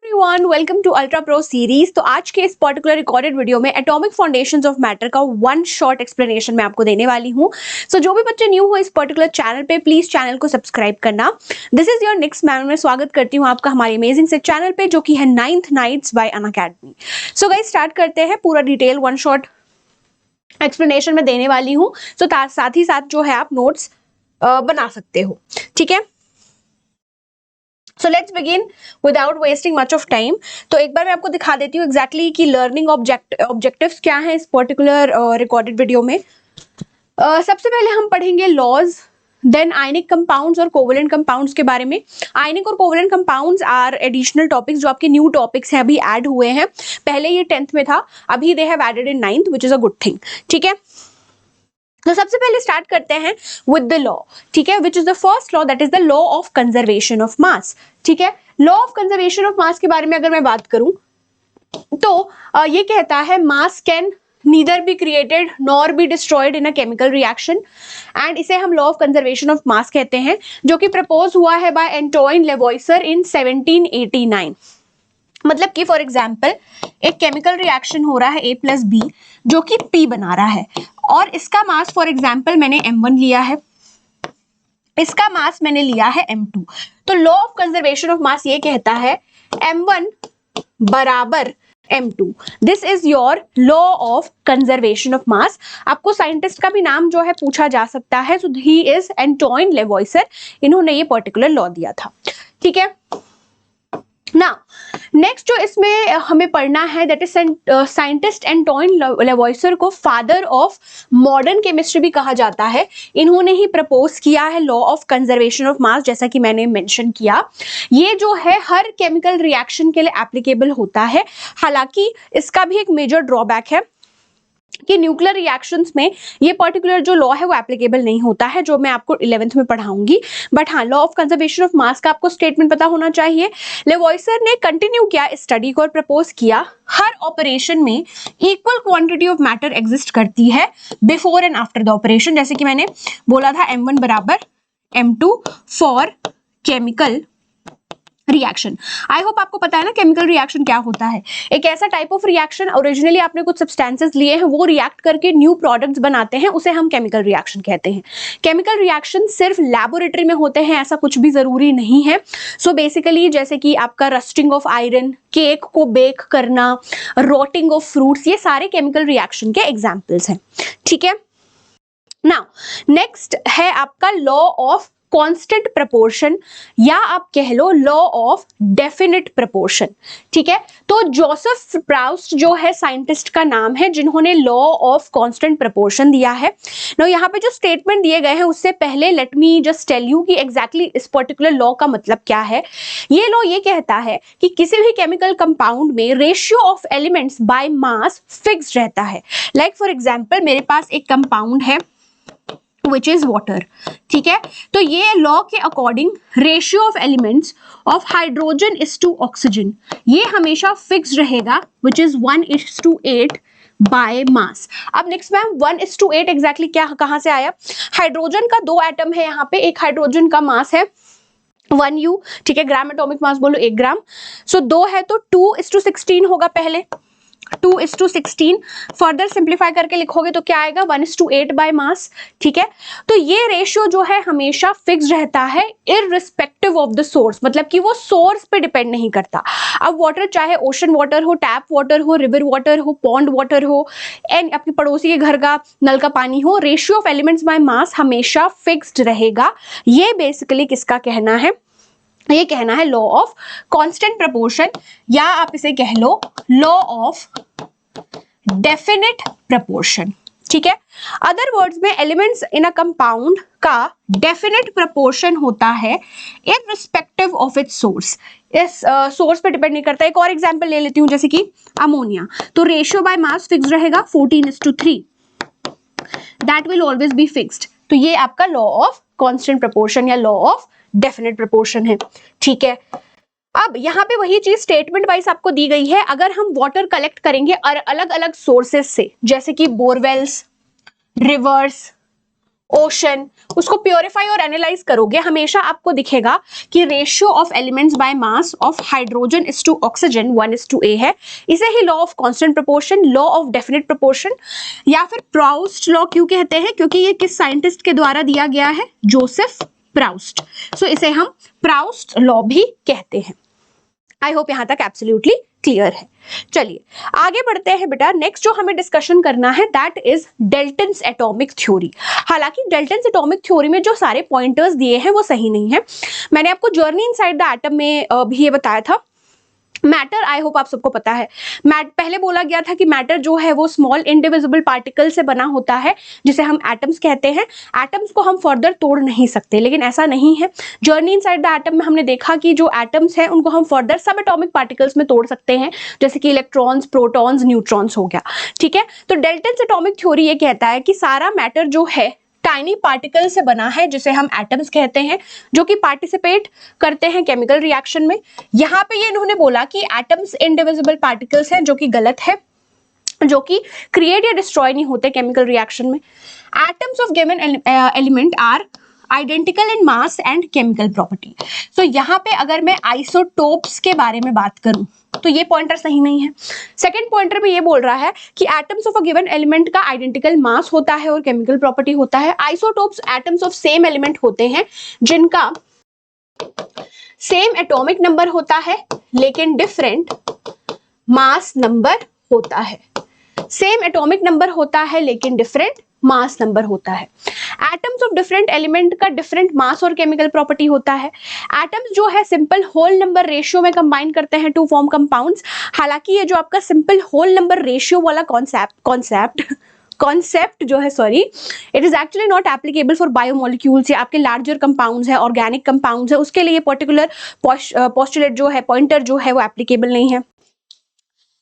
Everyone, welcome to ultra pro series. तो आज के इस पर्टिकुलर रिकॉर्डेड वीडियो में एटॉमिक फाउंडेशंस ऑफ मैटर का वन शॉर्ट एक्सप्लेनेशन मैं आपको देने वाली हूँ। सो जो भी बच्चे न्यू हो इस पर्टिकुलर चैनल पे, प्लीज चैनल को सब्सक्राइब करना। This is your next ma'am, मैं स्वागत करती हूँ आपका हमारे अमेजिंग से चैनल पे, जो कि है 9th nights by Unacademy. So guys, start करते हैं। पूरा डिटेल वन शॉर्ट एक्सप्लेनेशन में देने वाली हूँ। सो साथ ही साथ जो है आप नोट्स बना सकते हो, ठीक है। So let's begin without wasting much of time. तो एक बार मैं आपको दिखा देती हूँ एग्जैक्टली कि लर्निंग ऑब्जेक्टिव्स क्या है इस पर्टिकुलर रिकॉर्डेड वीडियो में। सबसे पहले हम पढ़ेंगे लॉज, देन आयनिक कंपाउंड्स और कोवेलेंट कंपाउंड्स के बारे में। आयनिक और covalent compounds are additional topics जो आपके न्यू टॉपिक्स हैं, अभी ऐड हुए हैं। पहले ये 10th में था, अभी they have added in 9th, which is a good thing, ठीक है। तो सबसे पहले स्टार्ट करते हैं विद द लॉ, ठीक है, which is the first law, that is the law of conservation of mass, ठीक है। Law of conservation of mass के बारे में अगर मैं बात करूं तो ये कहता है मास can neither be created nor be destroyed in a chemical reaction, and इसे हम law of conservation of mass कहते हैं, जो कि प्रपोज हुआ है बाय एंटोइन लेवॉइसर इन 1789। मतलब कि फॉर एग्जाम्पल एक केमिकल रिएक्शन हो रहा है A+B जो कि P बना रहा है, और इसका मास फॉर एग्जाम्पल मैंने M1 लिया है, इसका मास मैंने लिया है M2। तो law of conservation of mass ये कहता है M1 बराबर M2। This is your law of conservation of mass. आपको साइंटिस्ट का भी नाम जो है पूछा जा सकता है, सो ही इज एंटोइन लेवॉइसर। इन्होंने ये पर्टिकुलर लॉ दिया था, ठीक है ना। नेक्स्ट जो इसमें हमें पढ़ना है, दैट इज साइंटिस्ट एंटोइन लेवॉइसर को फादर ऑफ मॉडर्न केमिस्ट्री भी कहा जाता है। इन्होंने ही प्रपोज किया है law of conservation of mass, जैसा कि मैंने मेंशन किया। ये जो है हर केमिकल रिएक्शन के लिए एप्लीकेबल होता है। हालांकि इसका भी एक मेजर ड्रॉबैक है कि न्यूक्लियर रिएक्शंस में ये पर्टिकुलर जो लॉ है वो एप्लीकेबल नहीं होता है, जो मैं आपको 11th में पढ़ाऊंगी। बट हाँ, law of conservation of mass का आपको स्टेटमेंट पता होना चाहिए। लेवॉइसर ने कंटिन्यू किया इस स्टडी को और प्रपोज किया हर ऑपरेशन में equal quantity of matter exist करती है before and after the operation. जैसे कि मैंने बोला था M1 बराबर M2 for chemical reaction. I hope आपको पता है ना केमिकल रिएक्शन क्या होता है। एक ऐसा टाइप ऑफ रिएक्शन, ओरिजिनली आपने कुछ सब्सटेंसेस लिए हैं, वो रिएक्ट करके न्यू प्रोडक्ट्स बनाते हैं, उसे हम केमिकल रिएक्शन कहते हैं। केमिकल रिएक्शन सिर्फ लैबोरेटरी में होते हैं ऐसा कुछ भी जरूरी नहीं है। सो बेसिकली जैसे कि आपका रस्टिंग ऑफ आयरन, केक को बेक करना, रोटिंग ऑफ फ्रूट्स, ये सारे केमिकल रिएक्शन के एग्जाम्पल्स हैं, ठीक है। नाउ नेक्स्ट है आपका लॉ ऑफ कांस्टेंट प्रपोर्शन, या आप कह लो लॉ ऑफ डेफिनिट प्रपोर्शन, ठीक है। तो जोसेफ प्राउस्ट जो है साइंटिस्ट का नाम है, जिन्होंने लॉ ऑफ कांस्टेंट प्रपोर्शन दिया है। नो यहाँ पे जो स्टेटमेंट दिए गए हैं उससे पहले let me just tell you कि एग्जैक्टली इस पर्टिकुलर लॉ का मतलब क्या है। ये लॉ ये कहता है कि किसी भी केमिकल कंपाउंड में ratio of elements by mass fix रहता है। लाइक फॉर एग्जाम्पल मेरे पास एक कंपाउंड है which is water, ठीक है। तो ये लॉ के according ratio of elements of hydrogen is to oxygen ये हमेशा फिक्स रहेगा, which is 1:8 बाय मास। अब नेक्स्ट मैम 1:8 एग्जैक्टली क्या कहां से आया? हाइड्रोजन का 2 एटम है यहाँ पे, एक हाइड्रोजन का मास है 1U, ठीक है। ग्राम एटॉमिक मास बोलो 1 ग्राम। सो 2 है तो 2:16 होगा पहले, 2:16। फर्दर सिंप्लीफाई करके लिखोगे तो क्या आएगा? 1:8 बाय मास, ठीक है। तो ये रेशियो जो है हमेशा फिक्स रहता है इररिस्पेक्टिव ऑफ द सोर्स, मतलब कि वो सोर्स पे डिपेंड नहीं करता। अब वाटर चाहे ओशन वाटर हो, टैप वाटर हो, रिवर वाटर हो, पॉन्ड वाटर हो, एंड आपके पड़ोसी के घर का नल का पानी हो, रेशियो ऑफ एलिमेंट्स बाय मास हमेशा फिक्स्ड रहेगा। ये बेसिकली किसका कहना है? ये कहना है लॉ ऑफ कांस्टेंट प्रपोर्शन, या आप इसे कह लो लॉ ऑफ डेफिनिट प्रपोर्शन, ठीक है। अदर वर्ड्स में एलिमेंट्स इन अ कंपाउंड का डेफिनिट प्रपोर्शन होता है इररिस्पेक्टिव ऑफ इट्स सोर्स। इस सोर्स पे डिपेंड नहीं करता। एक और एग्जांपल ले लेती हूं, जैसे कि अमोनिया, तो रेशियो बाय मास फिक्स रहेगा 14:3, that will always be fixed. तो ये आपका लॉ ऑफ कांस्टेंट प्रपोर्शन या लॉ ऑफ डेफिनेट प्रपोर्शन है, ठीक है। अब यहाँ पे वही चीज स्टेटमेंट वाइज आपको दी गई है। अगर हम वाटर कलेक्ट करेंगे और अलग अलग सोर्सेस से, जैसे कि बोरवेल्स, रिवर्स, ओशन, उसको प्योरीफाई और एनालाइज करोगे, हमेशा आपको दिखेगा कि ratio of elements by mass of hydrogen is to oxygen 1:A है। इसे ही law of constant proportion, law of definite proportion या फिर प्राउस्ट लॉ क्यों कहते हैं, क्योंकि ये किस साइंटिस्ट के द्वारा दिया गया है, जोसेफ प्राउस्ट। सो इसे हम प्राउस्ट लॉ भी कहते हैं। आई होप यहां तक एब्सोल्युटली क्लियर है। चलिए आगे बढ़ते हैं बेटा। नेक्स्ट जो हमें डिस्कशन करना है that is Dalton's atomic theory. हालांकि डेल्टन्स एटॉमिक थ्योरी में जो सारे पॉइंटर्स दिए हैं वो सही नहीं है। मैंने आपको जर्नी इनसाइड द एटम में भी ये बताया था। मैटर आई होप आप सबको पता है। पहले बोला गया था कि मैटर जो है वो स्मॉल इनडिविजिबल पार्टिकल से बना होता है जिसे हम एटम्स कहते हैं। एटम्स को हम फर्दर तोड़ नहीं सकते, लेकिन ऐसा नहीं है। जर्नी इनसाइड द एटम में हमने देखा कि जो एटम्स हैं उनको हम फर्दर सब एटॉमिक पार्टिकल्स में तोड़ सकते हैं, जैसे कि इलेक्ट्रॉन्स, प्रोटॉन्स, न्यूट्रॉन्स हो गया। ठीक है, तो डेल्टन्स एटॉमिक थ्योरी ये कहता है कि सारा मैटर जो है टाइनी पार्टिकल से बना है जिसे हम एटम्स कहते हैं, जो कि पार्टिसिपेट करते हैं केमिकल रिएक्शन में। यहाँ पे ये इन्होंने बोला कि एटम्स इनडिविजिबल पार्टिकल्स हैं, जो कि गलत है, जो कि क्रिएट या डिस्ट्रॉय नहीं होते केमिकल रिएक्शन में। Atoms of given element are identical in mass and chemical property. So यहाँ पे अगर मैं आइसोटोप्स के बारे में बात करूं तो ये पॉइंटर सही नहीं है। सेकंड पॉइंटर में ये बोल रहा है कि atoms of a given element का आइडेंटिकल मास होता है और केमिकल प्रॉपर्टी होता है। Isotopes atoms of same element होते हैं जिनका सेम एटॉमिक नंबर होता है लेकिन डिफरेंट मास नंबर होता है। सेम एटॉमिक नंबर होता है लेकिन डिफरेंट मास नंबर होता है। एटम्स ऑफ डिफरेंट एलिमेंट का डिफरेंट मास और केमिकल प्रॉपर्टी होता है। एटम्स जो है सिंपल होल नंबर रेशियो में कंबाइन करते हैं टू फॉर्म कंपाउंड्स। हालांकि ये जो आपका सिंपल होल नंबर रेशियो वाला कॉन्सेप्ट जो है, sorry, it is actually not applicable for biomolecules या आपके लार्जर कंपाउंड्स है, ऑर्गेनिक कंपाउंड्स है, उसके लिए पर्टिकुलर पोस्टुलेट जो है, पॉइंटर जो है वो एप्लीकेबल नहीं है।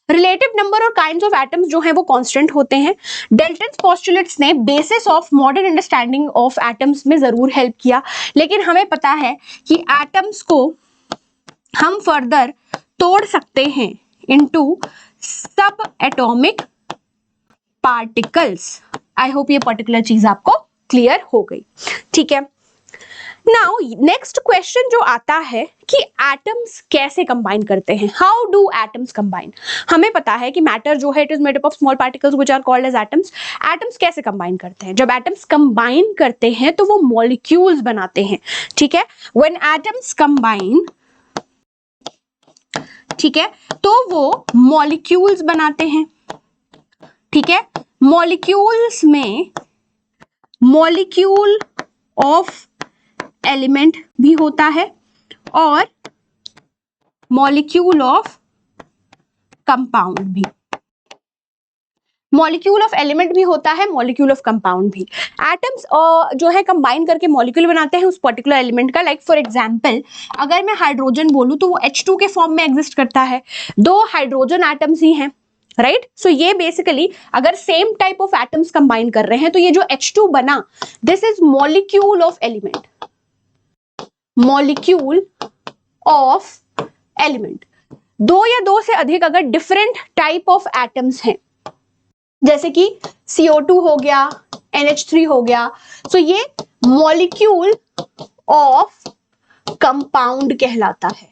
रिलेटिव नंबर और काइंड्स ऑफ एटम्स जो है वो कांस्टेंट होते हैं। डेल्टन्स पोस्टुलेट्स ने basis of modern understanding of atoms में जरूर हेल्प किया, लेकिन हमें पता है कि एटम्स को हम फर्दर तोड़ सकते हैं इनटू सब एटॉमिक पार्टिकल्स। आई होप ये पर्टिकुलर चीज आपको क्लियर हो गई। ठीक है, नाउ नेक्स्ट क्वेश्चन जो आता है कि एटम्स कैसे कंबाइन करते हैं, हाउ डू एटम्स कंबाइन। हमें पता है कि मैटर जो है it is made up of small particles which are called as atoms. Atoms कैसे कंबाइन करते हैं, जब एटम्स कंबाइन करते हैं तो वो मॉलिक्यूल्स बनाते हैं। ठीक है, व्हेन एटम्स कंबाइन, ठीक है, तो वो मॉलिक्यूल्स बनाते हैं। ठीक है, मॉलिक्यूल्स में मॉलिक्यूल ऑफ एलिमेंट भी होता है और मॉलिक्यूल ऑफ कंपाउंड भी। मॉलिक्यूल ऑफ एलिमेंट भी होता है, मॉलिक्यूल ऑफ कंपाउंड भी। एटम्स जो है कंबाइन करके मॉलिक्यूल बनाते हैं उस पर्टिकुलर एलिमेंट का। लाइक फॉर एग्जांपल अगर मैं हाइड्रोजन बोलूं तो वो H2 के फॉर्म में एग्जिस्ट करता है। दो हाइड्रोजन एटम्स ही हैं, राइट। सो ये बेसिकली अगर same type of atoms combine कर रहे हैं तो ये जो H2 बना, this is molecule of element, molecule of element. दो या दो से अधिक अगर डिफरेंट टाइप ऑफ एटम्स हैं, जैसे कि CO2 हो गया, NH3 हो गया, सो ये मॉलिक्यूल ऑफ कंपाउंड कहलाता है।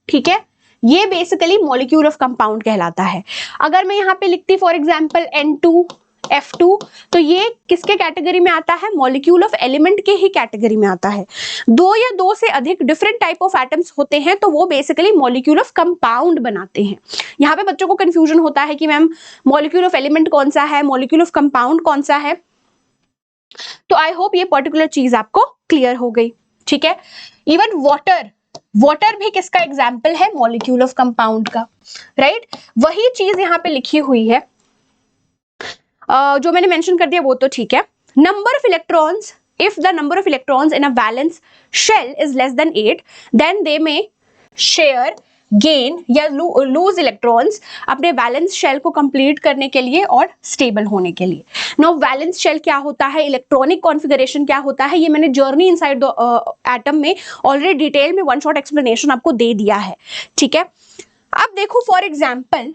ठीक है, ये बेसिकली मॉलिक्यूल ऑफ कंपाउंड कहलाता है। अगर मैं यहां पे लिखती फॉर एग्जांपल N2F2 तो ये किसके कैटेगरी में आता है, मॉलिक्यूल ऑफ एलिमेंट के ही कैटेगरी में आता है। दो या दो से अधिक डिफरेंट टाइप ऑफ एटम्स होते हैं तो वो बेसिकली मॉलिक्यूल ऑफ कंपाउंड बनाते हैं। यहाँ पे बच्चों को कंफ्यूजन होता है कि मैम मॉलिक्यूल ऑफ एलिमेंट कौन सा है, मॉलिक्यूल ऑफ कंपाउंड कौन सा है। तो आई होप ये पर्टिकुलर चीज आपको क्लियर हो गई। ठीक है, इवन वाटर भी किसका एग्जाम्पल है, मॉलिक्यूल ऑफ कंपाउंड का, राइट। वही चीज यहाँ पे लिखी हुई है, जो मैंने मेंशन कर दिया वो तो ठीक है। Number of electrons, if the number of electrons in a valence shell is less than 8 then they may share gain या लूज इलेक्ट्रॉन्स अपने वैलेंस शेल को कंप्लीट करने के लिए और स्टेबल होने के लिए। नाउ वैलेंस शेल क्या होता है, इलेक्ट्रॉनिक कॉन्फ़िगरेशन क्या होता है, ये मैंने जर्नी इनसाइड द एटम में ऑलरेडी डिटेल में वन शॉट एक्सप्लेनेशन आपको दे दिया है। ठीक है, अब देखो फॉर एग्जाम्पल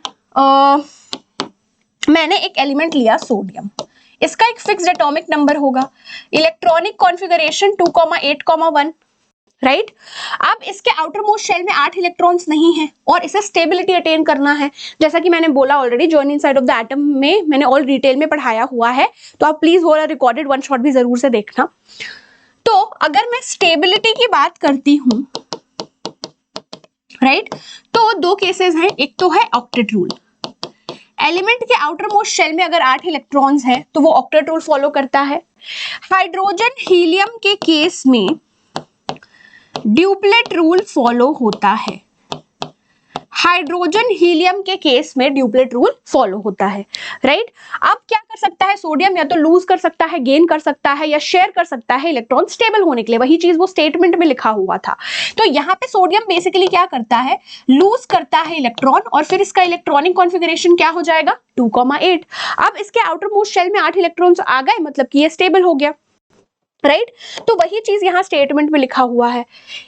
मैंने एक एलिमेंट लिया सोडियम। इसका एक फिक्स्ड एटॉमिक नंबर होगा, इलेक्ट्रॉनिक कॉन्फ़िगरेशन 2,8,1, राइट। अब इसके आउटर मोस्ट शेल में 8 इलेक्ट्रॉन्स नहीं है और इसे स्टेबिलिटी अटेन करना है, जैसा कि मैंने बोला already journey inside of the atom में मैंने ऑल डिटेल में पढ़ाया हुआ है, तो आप प्लीज वो वाला रिकॉर्डेड वन शॉट भी जरूर से देखना। तो अगर मैं स्टेबिलिटी की बात करती हूं, राइट, तो दो केसेस हैं, एक तो है ऑक्टेट रूल। एलिमेंट के आउटर मोस्ट शेल में अगर 8 इलेक्ट्रॉन्स हैं तो वो ऑक्टेट रूल फॉलो करता है। हाइड्रोजन हीलियम के केस में ड्यूप्लेट रूल फॉलो होता है। हाइड्रोजन हीलियम के केस में ड्यूप्लेट रूल फॉलो होता है, राइट। अब क्या कर सकता है सोडियम, या तो लूज कर सकता है, गेन कर सकता है, या शेयर कर सकता है इलेक्ट्रॉन स्टेबल होने के लिए, वही चीज वो स्टेटमेंट में लिखा हुआ था। तो यहाँ पे सोडियम बेसिकली क्या करता है, लूज करता है इलेक्ट्रॉन और फिर इसका इलेक्ट्रॉनिक कॉन्फ़िगरेशन क्या हो जाएगा 2,8। अब इसके आउटर मोस्ट शेल में 8 इलेक्ट्रॉन्स आ गए, मतलब कि ये स्टेबल हो गया, राइट। तो वही चीज यहाँ स्टेटमेंट में लिखा हुआ है।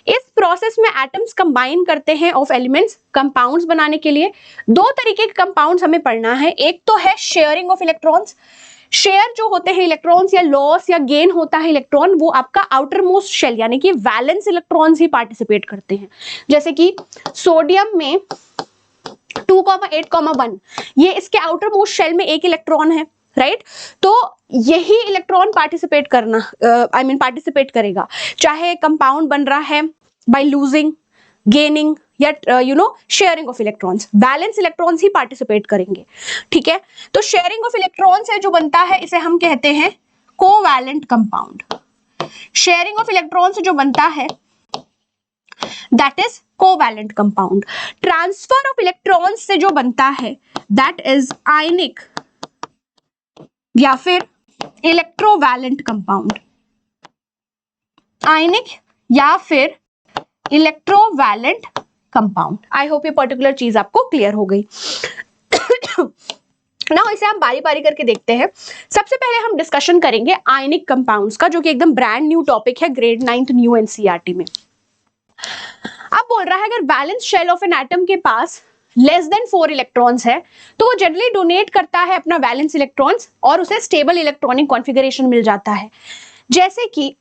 इस प्रोसेस में एटम्स कंबाइन करते हैं ऑफ एलिमेंट्स कंपाउंड्स बनाने के लिए। दो तरीके के कंपाउंड्स हमें पढ़ना है, एक तो है शेयरिंग ऑफ इलेक्ट्रॉन्स। शेयर जो होते हैं इलेक्ट्रॉन्स, या लॉस या गेन होता है इलेक्ट्रॉन, वो आपका आउटर मोस्ट शेल यानी कि वैलेंस इलेक्ट्रॉन्स ही पार्टिसिपेट करते हैं। जैसे कि सोडियम में 2,8,1 ये इसके आउटर मोस्ट शेल में एक इलेक्ट्रॉन है, राइट। तो यही इलेक्ट्रॉन पार्टिसिपेट करना पार्टिसिपेट करेगा, चाहे कंपाउंड बन रहा है बाय लूजिंग, गेनिंग या sharing of electrons, balance electrons he participate करेंगे, ठीक है। तो शेयरिंग ऑफ इलेक्ट्रॉन्स है जो बनता है, इसे हम कहते हैं covalent compound. Sharing of electrons जो बनता है that is covalent compound. Transfer of electrons से जो बनता है दैट इज आयनिक या फिर इलेक्ट्रोवैलेंट कंपाउंड। आयनिक या फिर इलेक्ट्रोवैलेंट कंपाउंड। आई होप ये पर्टिकुलर चीज आपको क्लियर हो गई। नाउ इसे हम बारी बारी करके देखते हैं। सबसे पहले हम डिस्कशन करेंगे आयनिक कंपाउंड्स का, जो कि एकदम ब्रांड न्यू टॉपिक है ग्रेड 9th न्यू एनसीईआरटी में। अब बोल रहा है अगर valence shell of an atom के पास लेस देन 4 इलेक्ट्रॉन्स है तो वो जनरली डोनेट करता है अपना वैलेंस इलेक्ट्रॉन्स और उसे स्टेबल इलेक्ट्रॉनिक कॉन्फ़िगरेशन मिल जाता है। जैसे कि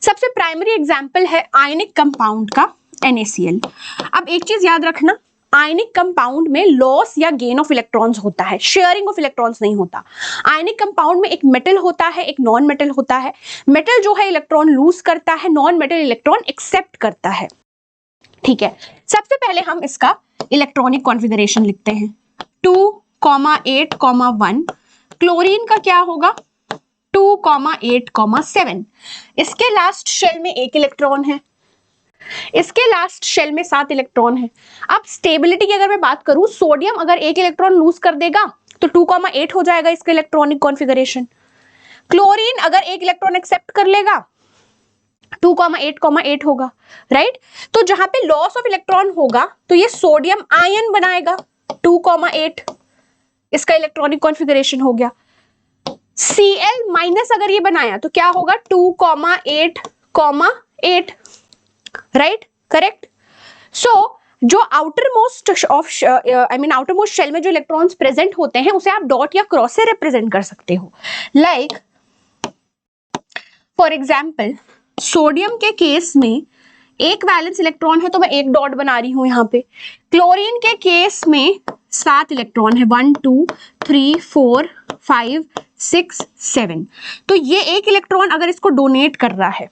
सबसे प्राइमरी एग्जांपल है आयनिक कंपाउंड का NaCl। अब एक चीज याद रखना, आयनिक कंपाउंड में लॉस या गेन ऑफ इलेक्ट्रॉन्स होता है, शेयरिंग ऑफ इलेक्ट्रॉन्स नहीं होता। आयनिक कंपाउंड में एक मेटल होता है, एक नॉन मेटल होता है। मेटल जो है इलेक्ट्रॉन लूज करता है, नॉन मेटल इलेक्ट्रॉन एक्सेप्ट करता है, ठीक है। सबसे पहले हम इसका इलेक्ट्रॉनिक कॉन्फ़िगरेशन लिखते हैं। 2,8,1 क्लोरीन का क्या होगा 2,8,7। इसके लास्ट शेल में एक इलेक्ट्रॉन है, इसके लास्ट शेल में 7 इलेक्ट्रॉन है। अब स्टेबिलिटी की अगर मैं बात करूं, सोडियम अगर एक इलेक्ट्रॉन लूज कर देगा तो 2,8 हो जाएगा इसका इलेक्ट्रॉनिक कॉन्फ़िगरेशन। क्लोरीन अगर एक इलेक्ट्रॉन एक्सेप्ट कर लेगा 2,8,8 होगा, राइट। तो जहां पे लॉस ऑफ इलेक्ट्रॉन होगा तो ये सोडियम आयन बनाएगा 2,8, इसका इलेक्ट्रॉनिक कॉन्फ़िगरेशन हो गया। Cl माइनस अगर ये बनाया तो क्या होगा 2,8,8, राइट, करेक्ट। सो जो आउटर मोस्ट शेल में जो इलेक्ट्रॉन्स प्रेजेंट होते हैं उसे आप डॉट या क्रॉस से रिप्रेजेंट कर सकते हो। लाइक फॉर एग्जाम्पल सोडियम के केस में एक वैलेंस इलेक्ट्रॉन है तो मैं एक डॉट बना रही हूं यहाँ पे। क्लोरीन के केस में 7 इलेक्ट्रॉन है, 1 2 3 4 5 6 7। तो ये एक इलेक्ट्रॉन अगर इसको डोनेट कर रहा है,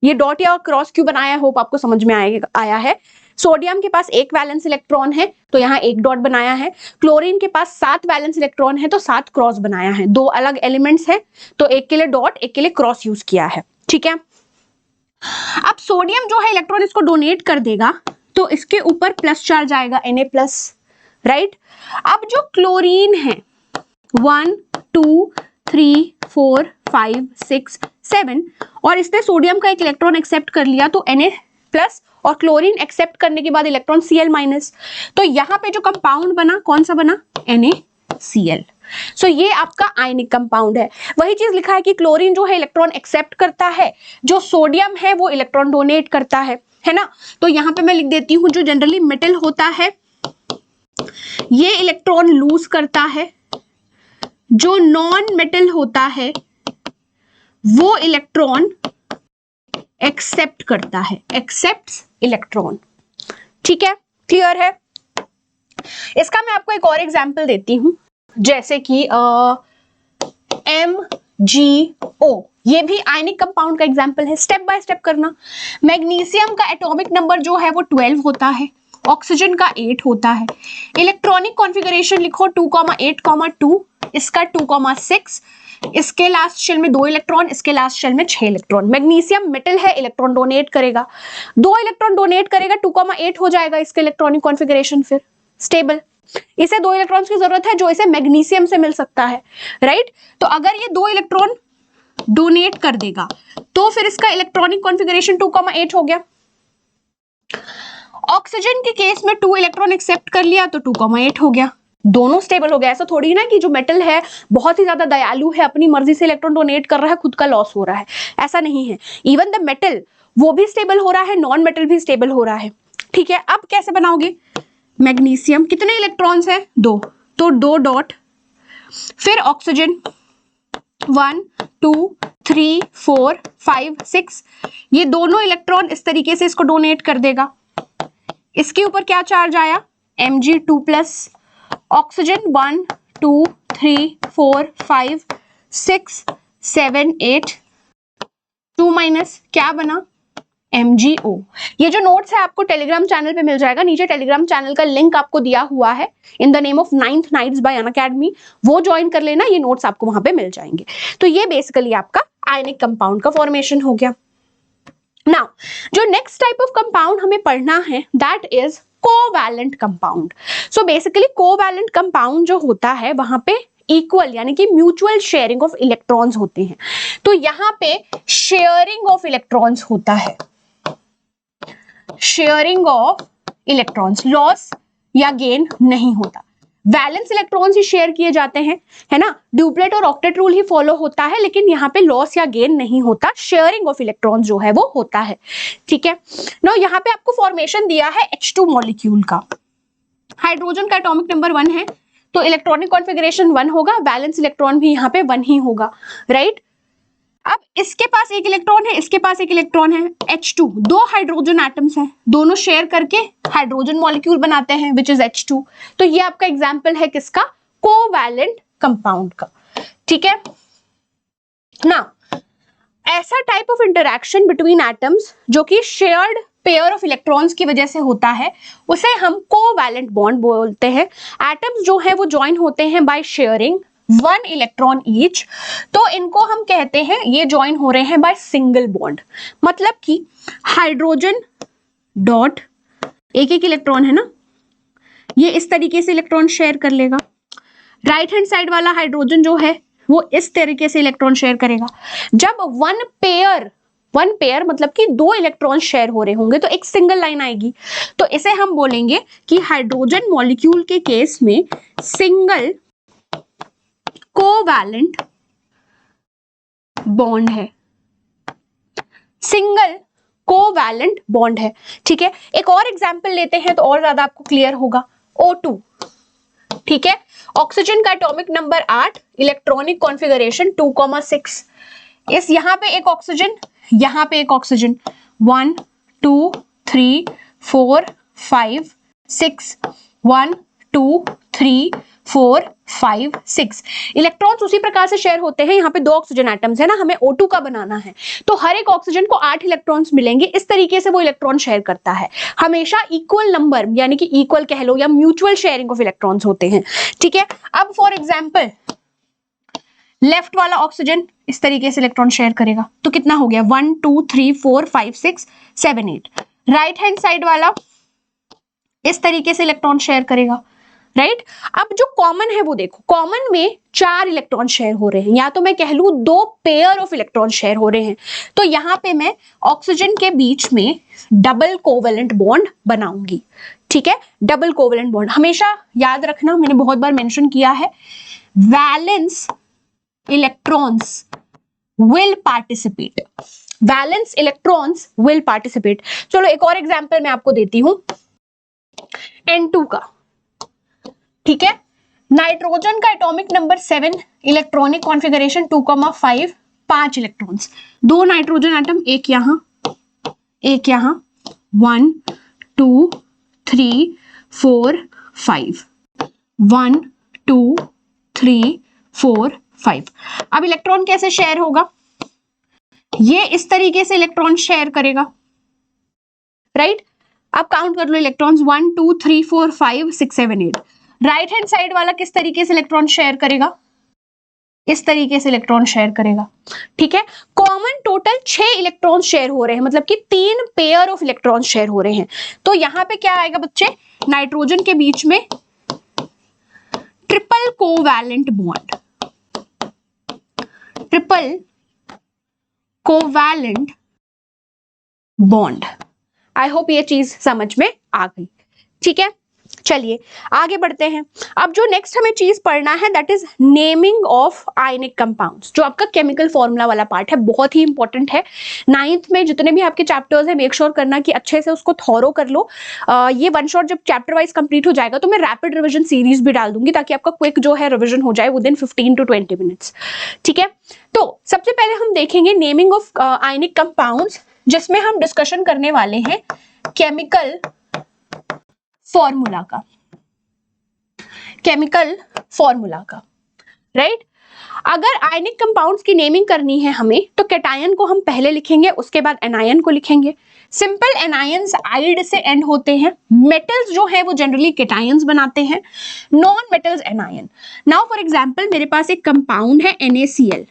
ये डॉट या क्रॉस क्यों बनाया, होप आपको समझ में आया है। सोडियम के पास एक वैलेंस इलेक्ट्रॉन है तो यहाँ एक डॉट बनाया है। क्लोरीन के पास 7 वैलेंस इलेक्ट्रॉन है तो 7 क्रॉस बनाया है। दो अलग एलिमेंट्स हैं तो एक के लिए डॉट एक के लिए क्रॉस यूज किया है, ठीक है। अब सोडियम जो है इलेक्ट्रॉन इसको डोनेट कर देगा तो इसके ऊपर प्लस चार्ज आएगा Na+, राइट। अब जो क्लोरीन है 1 2 3 4 5 6 7 और इसने सोडियम का एक इलेक्ट्रॉन एक्सेप्ट कर लिया तो Na+ और क्लोरीन एक्सेप्ट करने के बाद इलेक्ट्रॉन Cl-। तो यहाँ पे जो कंपाउंड बना कौन सा बना NaCl। सो ये आपका आयनिक कंपाउंड है। वही चीज लिखा है कि क्लोरीन जो है इलेक्ट्रॉन एक्सेप्ट करता है, जो सोडियम है वो इलेक्ट्रॉन डोनेट करता है ना। तो यहाँ पे मैं लिख देती हूँ जो जनरली मेटल होता है ये इलेक्ट्रॉन लूज करता है, जो नॉन मेटल होता है वो इलेक्ट्रॉन एक्सेप्ट करता है, एक्सेप्ट्स इलेक्ट्रॉन। ठीक है, क्लियर है। इसका मैं आपको एक और एग्जांपल देती हूं, जैसे कि MgO, ये भी आयनिक कंपाउंड का एग्जांपल है। स्टेप बाय स्टेप करना। मैग्नीशियम का एटॉमिक नंबर जो है वो 12 होता है, ऑक्सीजन का 8 होता है। इलेक्ट्रॉनिक कॉन्फ़िगरेशन लिखो 2,8,2, इसका 2,6, इसके लास्ट शेल में 2 इलेक्ट्रॉन, इसके लास्ट शेल में 6 इलेक्ट्रॉन। मैग्नीशियम मेटल है, इलेक्ट्रॉन डोनेट करेगा, 2 इलेक्ट्रॉन डोनेट करेगा, 2,8 हो जाएगा इसका इलेक्ट्रॉनिक कॉन्फ़िगरेशन, फिर स्टेबल। इसे 2 इलेक्ट्रॉन्स की जरूरत है जो इसे मैग्नीशियम से मिल सकता है, राइट। तो अगर ये 2 इलेक्ट्रॉन डोनेट कर देगा तो फिर इसका इलेक्ट्रॉनिक कॉन्फ़िगरेशन 2,8 हो गया। ऑक्सीजन के केस में 2 इलेक्ट्रॉन एक्सेप्ट कर लिया तो 2,8 हो गया, दोनों स्टेबल हो गया। ऐसा थोड़ी ना कि जो मेटल है बहुत ही ज्यादा दयालु है, अपनी मर्जी से इलेक्ट्रॉन डोनेट कर रहा है, खुद का लॉस हो रहा है, ऐसा नहीं है। इवन द मेटल वो भी स्टेबल हो रहा है, नॉन मेटल भी स्टेबल हो रहा है। ठीक है, अब कैसे बनाओगे? मैग्नीशियम कितने इलेक्ट्रॉन्स है? 2, तो 2 डॉट, फिर ऑक्सीजन 1 2 3 4 5 6, ये दोनों इलेक्ट्रॉन इस तरीके से इसको डोनेट कर देगा। इसके ऊपर क्या चार्ज आया? Mg2+, ऑक्सीजन 1 2 3 4 5 6 7 8, 2 माइनस क्या बना? MgO। ये जो नोट्स है आपको टेलीग्राम चैनल पे मिल जाएगा, नीचे टेलीग्राम चैनल का लिंक आपको दिया हुआ है, in the name of 9th nights by Unacademy, वो ज्वाइन कर लेना, ये नोट्स आपको वहां पे मिल जाएंगे। तो ये बेसिकली आपका आयनिक कंपाउंड का फॉर्मेशन हो गया। नाउ जो नेक्स्ट टाइप ऑफ कंपाउंड हमें पढ़ना है that is covalent compound. So basically covalent compound जो होता है वहां पे इक्वल यानी कि म्यूचुअल शेयरिंग ऑफ इलेक्ट्रॉन्स होते हैं। तो यहां पे शेयरिंग ऑफ इलेक्ट्रॉन्स होता है, शेयरिंग ऑफ इलेक्ट्रॉन्स, लॉस या गेन नहीं होता। वैलेंस इलेक्ट्रॉन्स ही शेयर किए जाते हैं, है ना, ड्यूप्लेट और ऑक्टेट रूल ही फॉलो होता है, लेकिन यहाँ पे लॉस या गेन नहीं होता, शेयरिंग ऑफ इलेक्ट्रॉन्स जो है वो होता है। ठीक है, नाउ यहाँ पे आपको फॉर्मेशन दिया है H2 मॉलिक्यूल का, हाइड्रोजन का एटॉमिक नंबर 1 है, तो इलेक्ट्रॉनिक कॉन्फ़िगरेशन 1 होगा, बैलेंस इलेक्ट्रॉन भी यहाँ पे 1 ही होगा, राइट। अब इसके पास एक इलेक्ट्रॉन है, इसके पास एक इलेक्ट्रॉन है, H2, 2 हाइड्रोजन एटम्स हैं, दोनों शेयर करके हाइड्रोजन मॉलिक्यूल बनाते हैं विच इज H2। तो ये आपका एग्जांपल है किसका? कोवैलेंट कंपाउंड का। ठीक है ना, ऐसा type of interaction between atoms जो कि शेयर्ड पेयर ऑफ इलेक्ट्रॉन्स की वजह से होता है उसे हम कोवैलेंट बॉन्ड बोलते हैं। एटम्स जो है वो ज्वाइन होते हैं बाय शेयरिंग 1 इलेक्ट्रॉन ईच, तो इनको हम कहते हैं ये ज्वाइन हो रहे हैं बाय सिंगल बॉन्ड। मतलब कि हाइड्रोजन डॉट एक इलेक्ट्रॉन है ना, ये इस तरीके से इलेक्ट्रॉन शेयर कर लेगा, राइट हैंड साइड वाला हाइड्रोजन जो है वो इस तरीके से इलेक्ट्रॉन शेयर करेगा। जब वन पेयर मतलब कि 2 इलेक्ट्रॉन शेयर हो रहे होंगे तो एक सिंगल लाइन आएगी, तो इसे हम बोलेंगे कि हाइड्रोजन मॉलिक्यूल के केस में सिंगल कोवैलेंट बॉन्ड है, सिंगल कोवैलेंट बॉन्ड है। ठीक है, एक और एग्जांपल लेते हैं तो और ज्यादा आपको क्लियर होगा। O2, ठीक है, ऑक्सीजन का एटॉमिक नंबर 8, इलेक्ट्रॉनिक कॉन्फ़िगरेशन 2,6, इस यहां पे एक ऑक्सीजन, यहां पे एक ऑक्सीजन, 1 2 3 4 5 6, 1 2 3 4 5 6 इलेक्ट्रॉन्स उसी प्रकार से शेयर होते हैं। यहाँ पे 2 ऑक्सीजन एटम्स है ना, हमें O2 का बनाना है, तो हर एक ऑक्सीजन को 8 इलेक्ट्रॉन्स मिलेंगे, इस तरीके से वो इलेक्ट्रॉन शेयर करता है। हमेशा इक्वल नंबर यानी कि इक्वल कह लो या म्यूचुअल शेयरिंग ऑफ इलेक्ट्रॉन्स होते हैं। ठीक है, अब फॉर एग्जाम्पल लेफ्ट वाला ऑक्सीजन इस तरीके से इलेक्ट्रॉन शेयर करेगा, तो कितना हो गया? 1 2 3 4 5 6 7 8। राइट हैंड साइड वाला इस तरीके से इलेक्ट्रॉन शेयर करेगा, राइट। अब जो कॉमन है वो देखो, कॉमन में 4 इलेक्ट्रॉन शेयर हो रहे हैं, या तो मैं कह लूं 2 पेयर ऑफ इलेक्ट्रॉन शेयर हो रहे हैं, तो यहां पे मैं ऑक्सीजन के बीच में डबल कोवैलेंट बॉन्ड बनाऊंगी। ठीक है, डबल कोवैलेंट बॉन्ड हमेशा याद रखना, मैंने बहुत बार मेंशन किया है, valence electrons will participate, valence electrons will participate. चलो एक और एग्जांपल मैं आपको देती हूं N2 का। ठीक है, नाइट्रोजन का atomic number 7, electronic configuration 2,5, 5 electrons, 2 nitrogen atom, एक यहाँ 1 2 3 4 5, 1 2 3 4 5। अब इलेक्ट्रॉन कैसे शेयर होगा, ये इस तरीके से इलेक्ट्रॉन शेयर करेगा, राइट। अब काउंट कर लो इलेक्ट्रॉन्स, 1 2 3 4 5 6 7 8। राइट हैंड साइड वाला किस तरीके से इलेक्ट्रॉन शेयर करेगा, इस तरीके से इलेक्ट्रॉन शेयर करेगा, ठीक है। कॉमन टोटल 6 इलेक्ट्रॉन शेयर हो रहे हैं, मतलब कि 3 पेयर ऑफ इलेक्ट्रॉन शेयर हो रहे हैं। तो यहां पे क्या आएगा बच्चे, नाइट्रोजन के बीच में triple covalent bond, triple covalent bond. I hope ये चीज समझ में आ गई, ठीक है। चलिए आगे बढ़ते हैं। अब जो नेक्स्ट हमें चीज पढ़ना है that is naming of ionic compounds, जो आपका केमिकल फॉर्मूला वाला पार्ट है, बहुत ही इंपॉर्टेंट है। 9th में जितने भी आपके चैप्टर्स हैं मेक श्योर करना कि अच्छे से उसको थॉरो कर लो। ये वन शॉट जब चैप्टर वाइज कंप्लीट हो जाएगा तो मैं रैपिड रिविजन सीरीज भी डाल दूंगी ताकि आपका क्विक जो है रिविजन हो जाए विद इन 15 to 20 मिनट्स, ठीक है। तो सबसे पहले हम देखेंगे नेमिंग ऑफ आयनिक कंपाउंड्स, जिसमें हम डिस्कशन करने वाले हैं केमिकल फॉर्मूला का, केमिकल फॉर्मूला का, राइट। अगर आयनिक कंपाउंड्स की नेमिंग करनी है हमें तो कैटायन को हम पहले लिखेंगे, उसके बाद एनायन को लिखेंगे। सिंपल एनायंस आइड से एंड होते हैं, मेटल्स जो है वो जनरली कैटायंस बनाते हैं, non metals anion. Now for example मेरे पास एक कंपाउंड है NaCl,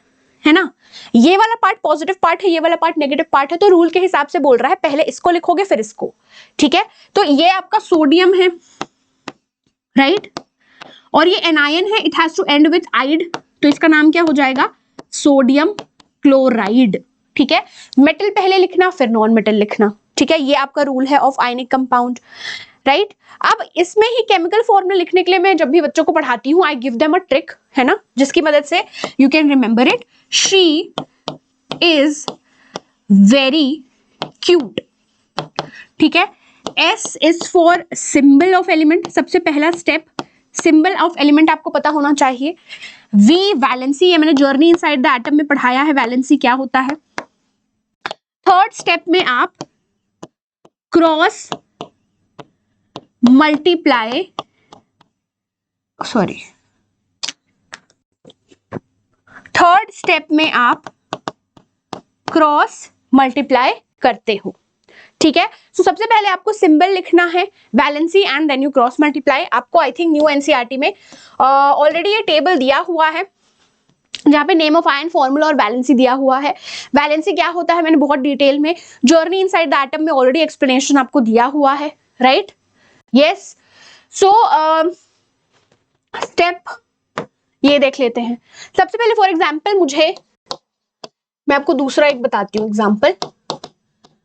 है ना, ये वाला पार्ट पॉजिटिव पार्ट है, ये वाला पार्ट नेगेटिव पार्ट है, तो रूल के हिसाब से बोल रहा है पहले इसको लिखोगे फिर इसको, ठीक है। तो ये आपका सोडियम है, राइट, और ये एनायन है, it has to end with ide, तो इसका नाम क्या हो जाएगा, सोडियम क्लोराइड, ठीक है। मेटल पहले लिखना फिर नॉन मेटल लिखना, ठीक है, ये आपका रूल है ऑफ आयनिक कंपाउंड, राइट। अब इसमें ही केमिकल फॉर्मूला लिखने के लिए मैं जब भी बच्चों को पढ़ाती हूँ I give them a trick, है ना, जिसकी मदद से you can remember it. She is very cute, ठीक है। S is for symbol of element, सबसे पहला स्टेप सिंबल ऑफ एलिमेंट आपको पता होना चाहिए। V वैलेंसी, ये मैंने जर्नी इनसाइड द एटम में पढ़ाया है, वैलेंसी क्या होता है। थर्ड स्टेप में आप cross multiply, sorry, third step में आप क्रॉस मल्टीप्लाई करते हो, ठीक है। तो सबसे पहले आपको सिंबल लिखना है valency and then you cross multiply. आपको आई थिंक न्यू एनसीईआरटी में ऑलरेडी ये टेबल दिया हुआ है जहाँ पे नेम ऑफ आयन फॉर्मूला और वैलेंसी दिया हुआ है। वैलेंसी क्या होता है मैंने बहुत डिटेल में जर्नी इनसाइड द एटम में ऑलरेडी एक्सप्लेनेशन आपको दिया हुआ है, राइट, यस। सो स्टेप ये देख लेते हैं। सबसे पहले फॉर एग्जांपल मैं आपको दूसरा एक बताती हूँ एग्जांपल,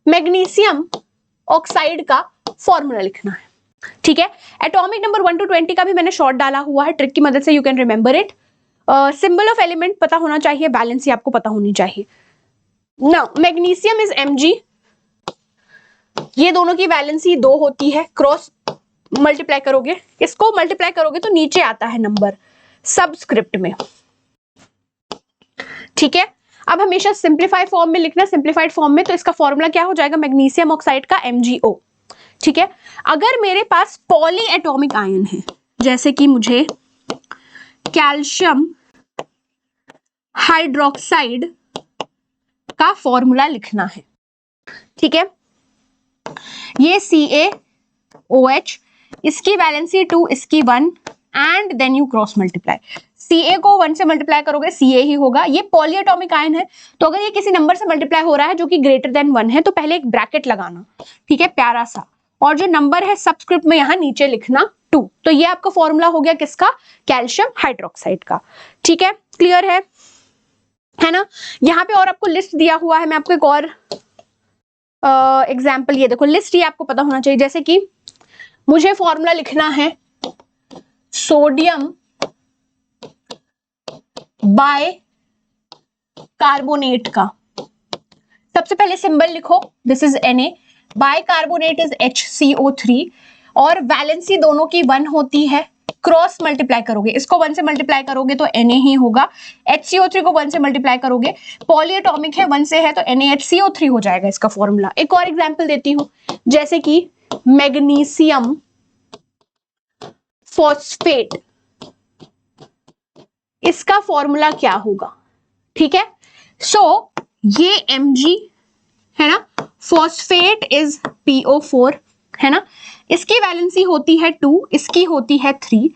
मैग्नीशियम ऑक्साइड का फॉर्मूला लिखना है, ठीक है। एटॉमिक नंबर 1 to 20 का भी मैंने शॉर्ट डाला हुआ है, ट्रिक की मदद से you can remember it. Symbol of element पता होना चाहिए, वैलेंसी आपको पता होनी चाहिए। नाउ मैग्नीशियम इज Mg, ये दोनों की वैलेंसी 2 होती है, क्रॉस मल्टीप्लाई करोगे, इसको मल्टीप्लाई करोगे तो नीचे आता है नंबर सबस्क्रिप्ट में, ठीक है। अब हमेशा सिंप्लीफाइड फॉर्म में लिखना, सिंप्लीफाइड फॉर्म में, तो इसका फॉर्मूला क्या हो जाएगा मैग्नीशियम ऑक्साइड का MgO, ठीक है। अगर मेरे पास पॉली एटॉमिक आयन है, जैसे कि मुझे कैल्शियम हाइड्रोक्साइड का फॉर्मूला लिखना है, ठीक है, ये CaOH, इसकी वैलेंसी 2, इसकी 1 and then you cross multiply. Ca को 1 से मल्टीप्लाई करोगे Ca ही होगा। ये पॉलीएटॉमिक आयन है, तो अगर ये किसी नंबर से मल्टीप्लाई हो रहा है जो कि ग्रेटर देन 1 है तो पहले एक ब्रैकेट लगाना, ठीक है, प्यारा सा, और जो नंबर है सबस्क्रिप्ट में यहां नीचे लिखना 2। तो ये आपका फॉर्मूला हो गया किसका, कैल्शियम हाइड्रोक्साइड का, ठीक है, क्लियर है ना। यहाँ पे और आपको लिस्ट दिया हुआ है, मैं आपको एक और एग्जाम्पल, ये देखो लिस्ट, ये आपको पता होना चाहिए। जैसे कि मुझे फॉर्मूला लिखना है सोडियम बाय कार्बोनेट का। सबसे पहले सिंबल लिखो, this is Na, bicarbonate is HCO3, और वैलेंसी दोनों की 1 होती है, क्रॉस मल्टीप्लाई करोगे, इसको 1 से मल्टीप्लाई करोगे तो Na ही होगा, HCO3 को 1 से मल्टीप्लाई करोगे, पॉलीएटॉमिक है 1 से है तो NaHCO3 हो जाएगा इसका फॉर्मूला। एक और एग्जांपल देती हूं, जैसे कि मैग्नीशियम फॉस्फेट, इसका फॉर्मूला क्या होगा, ठीक है। सो ये Mg है ना, फॉस्फेट इज PO4 है ना, इसकी वैलेंसी होती है 2, इसकी होती है 3,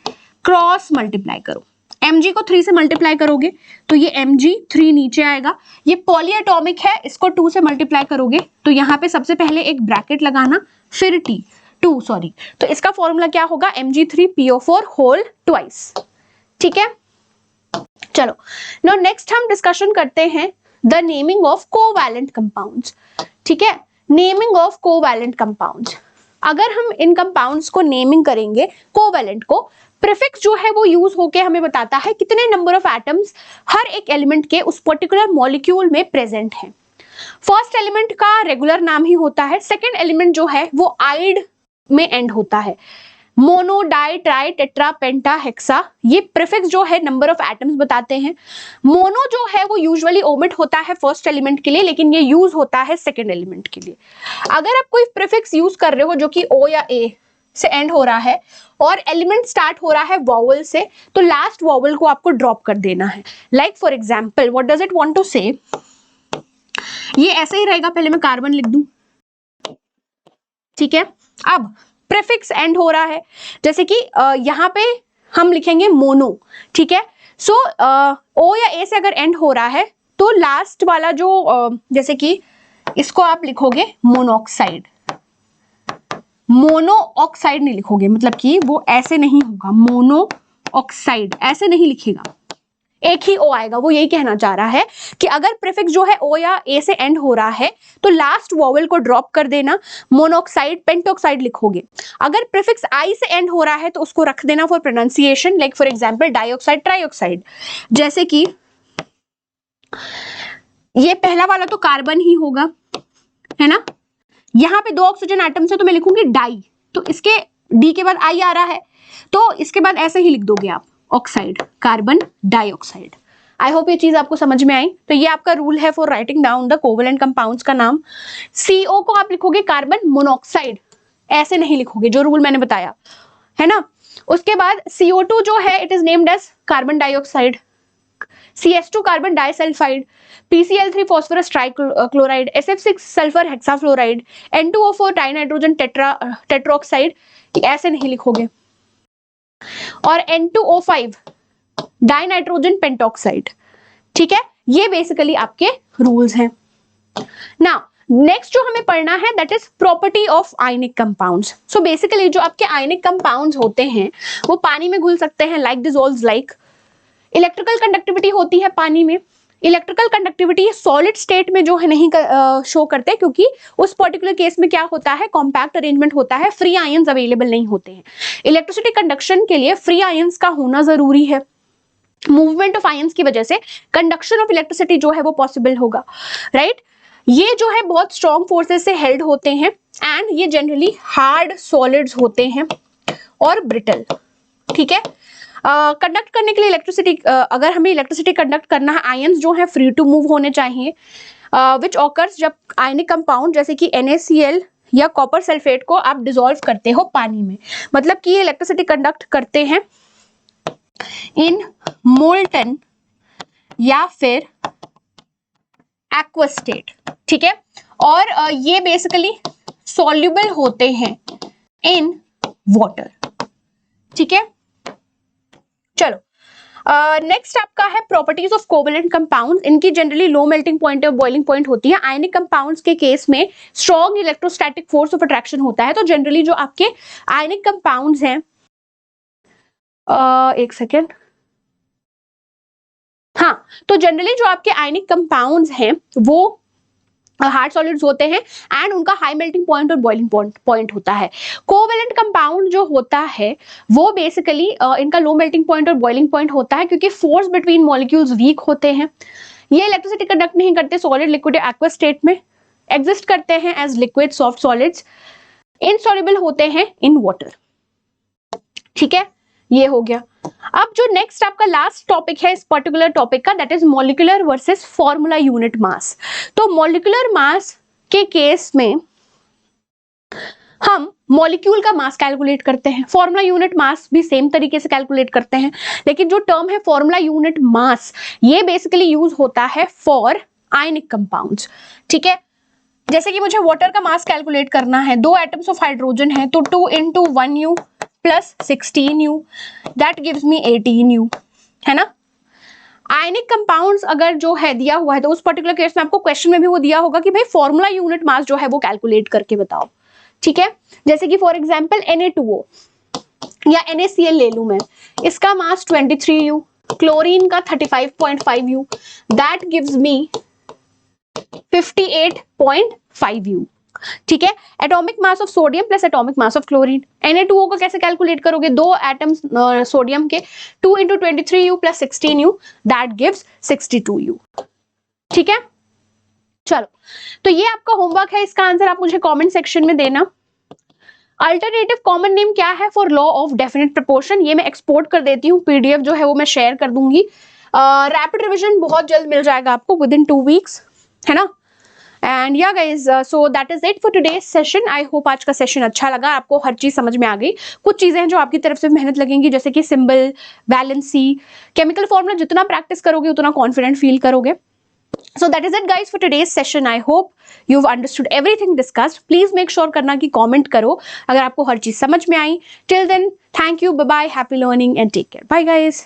क्रॉस मल्टीप्लाई करो, Mg को 3 से मल्टीप्लाई करोगे तो ये Mg 3 नीचे आएगा, ये पॉलीएटॉमिक है, इसको 2 से मल्टीप्लाई करोगे तो यहाँ पे सबसे पहले एक ब्रैकेट लगाना, फिर T2 सॉरी, तो इसका फॉर्मूला क्या होगा, Mg3PO4 होल ट्वाइस, ठीक है। चलो नाउ नेक्स्ट हम डिस्कशन करते हैं the naming of covalent compounds, ठीक है, नेमिंग ऑफ कोवैलेंट कंपाउंड्स। अगर हम इन कंपाउंड्स को नेमिंग करेंगे, कोवैलेंट को, प्रीफिक्स जो है वो यूज होके हमें बताता है कितने नंबर ऑफ एटम्स हर एक एलिमेंट के उस पर्टिकुलर मॉलिक्यूल में प्रेजेंट हैं। फर्स्ट एलिमेंट का रेगुलर नाम ही होता है, सेकेंड एलिमेंट जो है वो आइड में एंड होता है, मोनो, डाई, ट्राई, टेट्रा, पेंटा, हेक्सा, ये प्रीफिक्स जो है नंबर ऑफ एटम्स बताते हैं। मोनो जो है वो यूजुअली ओमिट होता है फर्स्ट एलिमेंट के लिए, लेकिन ये यूज होता है सेकंड एलिमेंट के लिए। अगर आप कोई प्रीफिक्स यूज कर रहे हो जो कि O या A से एंड हो रहा है और एलिमेंट स्टार्ट हो रहा है वॉवल से, तो लास्ट वॉवल को आपको ड्रॉप कर देना है। Like for example, what does it want to say, ये ऐसे ही रहेगा, पहले मैं कार्बन लिख दूं, ठीक है। अब प्रीफिक्स एंड हो रहा है, जैसे कि यहाँ पे हम लिखेंगे मोनो, ठीक है। सो O या A से अगर एंड हो रहा है तो लास्ट वाला जो जैसे कि इसको आप लिखोगे मोनोऑक्साइड, मोनोऑक्साइड नहीं लिखोगे, मतलब कि वो ऐसे नहीं होगा, मोनोऑक्साइड ऐसे नहीं लिखेगा, एक ही O आएगा। वो यही कहना चाह रहा है कि अगर प्रीफिक्स जो है O या A से एंड हो रहा है तो लास्ट वॉवेल को ड्रॉप कर देना, मोनोऑक्साइड, पेंटोक्साइड लिखोगे। अगर प्रीफिक्स I से एंड हो रहा है तो उसको रख देना for pronunciation, like for example dioxide, trioxide. जैसे कि ये पहला वाला तो कार्बन ही होगा, है ना, यहाँ पे 2 ऑक्सीजन एटम्स है तो मैं लिखूंगी डाई, तो इसके D के बाद I आ रहा है तो इसके बाद ऐसे ही लिख दोगे आप, oxide, carbon dioxide. I hope ये चीज आपको समझ में आई। तो ये आपका रूल है for writing down the covalent compounds का नाम। CO को आप लिखोगे कार्बन मोनोऑक्साइड, ऐसे नहीं लिखोगे, जो रूल मैंने बताया है ना। उसके बाद CO2 जो है it is named as carbon dioxide, CH2 carbon disulphide, PCl3 phosphorus trichloride, SF6 sulphur hexafluoride, N2O4 dinitrogen tetroxide, ऐसे नहीं लिखोगे, और N2O5 डाइनाइट्रोजन पेंटोक्साइड, ठीक है। ये बेसिकली आपके रूल्स हैं। नाउ नेक्स्ट जो हमें पढ़ना है that is property of ionic compounds. So basically जो आपके आयनिक कंपाउंड्स होते हैं वो पानी में घुल सकते हैं, like dissolves like. Electrical conductivity होती है पानी में, इलेक्ट्रिकल कंडक्टिविटी सॉलिड स्टेट में जो है नहीं शो करते, क्योंकि उस पर्टिकुलर केस में क्या होता है, कॉम्पैक्ट अरेंजमेंट होता है, फ्री आयंस अवेलेबल नहीं होते हैं। इलेक्ट्रिसिटी कंडक्शन के लिए फ्री आयंस का होना जरूरी है, मूवमेंट ऑफ आयंस की वजह से कंडक्शन ऑफ इलेक्ट्रिसिटी जो है वो पॉसिबल होगा, राइट। ये जो है बहुत स्ट्रॉन्ग फोर्सेस से हेल्ड होते हैं एंड ये जनरली हार्ड सॉलिड्स होते हैं और ब्रिटल, ठीक है। कंडक्ट करने के लिए इलेक्ट्रिसिटी, अगर हमें इलेक्ट्रिसिटी कंडक्ट करना है, आयंस जो है फ्री टू मूव होने चाहिए, विच ऑकर्स जब आयनिक कंपाउंड जैसे कि NaCl या कॉपर सल्फेट को आप डिसॉल्व करते हो पानी में, मतलब कि ये इलेक्ट्रिसिटी कंडक्ट करते हैं इन मोल्टन या फिर एक्वस स्टेट, ठीक है। और ये बेसिकली सॉल्युबल होते हैं इन वाटर, ठीक है। चलो नेक्स्ट आपका है प्रॉपर्टीज ऑफ कोवैलेंट कंपाउंड्स। इनकी जनरली लो मेल्टिंग पॉइंट और बॉइलिंग पॉइंट होती है। आयनिक कंपाउंड्स के केस में strong electrostatic force of attraction होता है। तो जनरली जो आपके आयनिक कंपाउंड्स हैं, एक सेकेंड, हाँ, तो जनरली जो आपके आयनिक कंपाउंड्स हैं वो हार्ड सॉलिड्स होते हैं एंड उनका हाई मेल्टिंग पॉइंट और बॉइलिंग पॉइंट होता है। कोवैलेंट कंपाउंड जो होता है वो बेसिकली इनका लो मेल्टिंग पॉइंट और बॉइलिंग पॉइंट होता है, क्योंकि फोर्स बिटवीन मॉलिक्यूल्स वीक होते हैं। ये इलेक्ट्रिसिटी कंडक्ट नहीं करते, सॉलिड, लिक्विड या एक्वस स्टेट में एग्जिस्ट करते हैं as liquid soft solids, insoluble होते हैं इन वाटर, ठीक है। ये हो गया। अब जो नेक्स्ट आपका लास्ट टॉपिक है इस पर्टिकुलर टॉपिक का, that is molecular versus formula unit mass. तो मॉलिक्यूलर मास के केस में हम मॉलिक्यूल का मास कैलकुलेट करते हैं, फॉर्मूला यूनिट मास भी सेम तरीके से कैलकुलेट करते हैं, लेकिन जो टर्म है फॉर्मूला यूनिट मास, ये बेसिकली यूज होता है फॉर आयनिक कंपाउंड्स। ठीक है, जैसे कि मुझे वाटर का मास कैलकुलेट करना है, 2 एटम्स ऑफ हाइड्रोजन है, तो 2 into 1U plus 16U, that gives me 18U, है ना। आयनिक कंपाउंड्स अगर जो है दिया हुआ है तो उस पर्टिकुलर केस में आपको क्वेश्चन में भी वो दिया होगा कि भाई फॉर्मूला यूनिट मास जो है वो कैलकुलेट करके बताओ। ठीक है, जैसे कि फॉर एग्जांपल Na2O या NaCl ले लूं मैं, इसका मास 23U, क्लोरीन का 35.5U, that gives me 58.5U। ठीक है, atomic mass of sodium plus atomic mass of chlorine, Na2O को कैसे कैलकुलेट करोगे, 2 एटम्स सोडियम के, 2 into 23U plus 16U, that gives 62U। ठीक है, चलो, तो ये आपका होमवर्क है, इसका आंसर आप मुझे कमेंट सेक्शन में देना। अल्टरनेटिव कॉमन नेम क्या है for law of definite proportion, ये मैं एक्सपोर्ट कर देती हूँ, पीडीएफ जो है वो मैं शेयर कर दूंगी। रैपिड रिविजन बहुत जल्द मिल जाएगा आपको, विद इन 2 weeks, है ना। And yeah guys, so that is it for today's session. I hope आज का सेशन अच्छा लगा, आपको हर चीज समझ में आ गई। कुछ चीजें हैं जो आपकी तरफ से मेहनत लगेंगी, जैसे कि सिंबल, वैलेंसी, केमिकल फॉर्मूला, जितना प्रैक्टिस करोगे उतना कॉन्फिडेंट फील करोगे। So that is it guys for today's session. I hope you've understood everything discussed. Please make sure करना कि comment करो अगर आपको हर चीज समझ में आई। Till then, thank you, bye bye, happy learning and take care. Bye guys.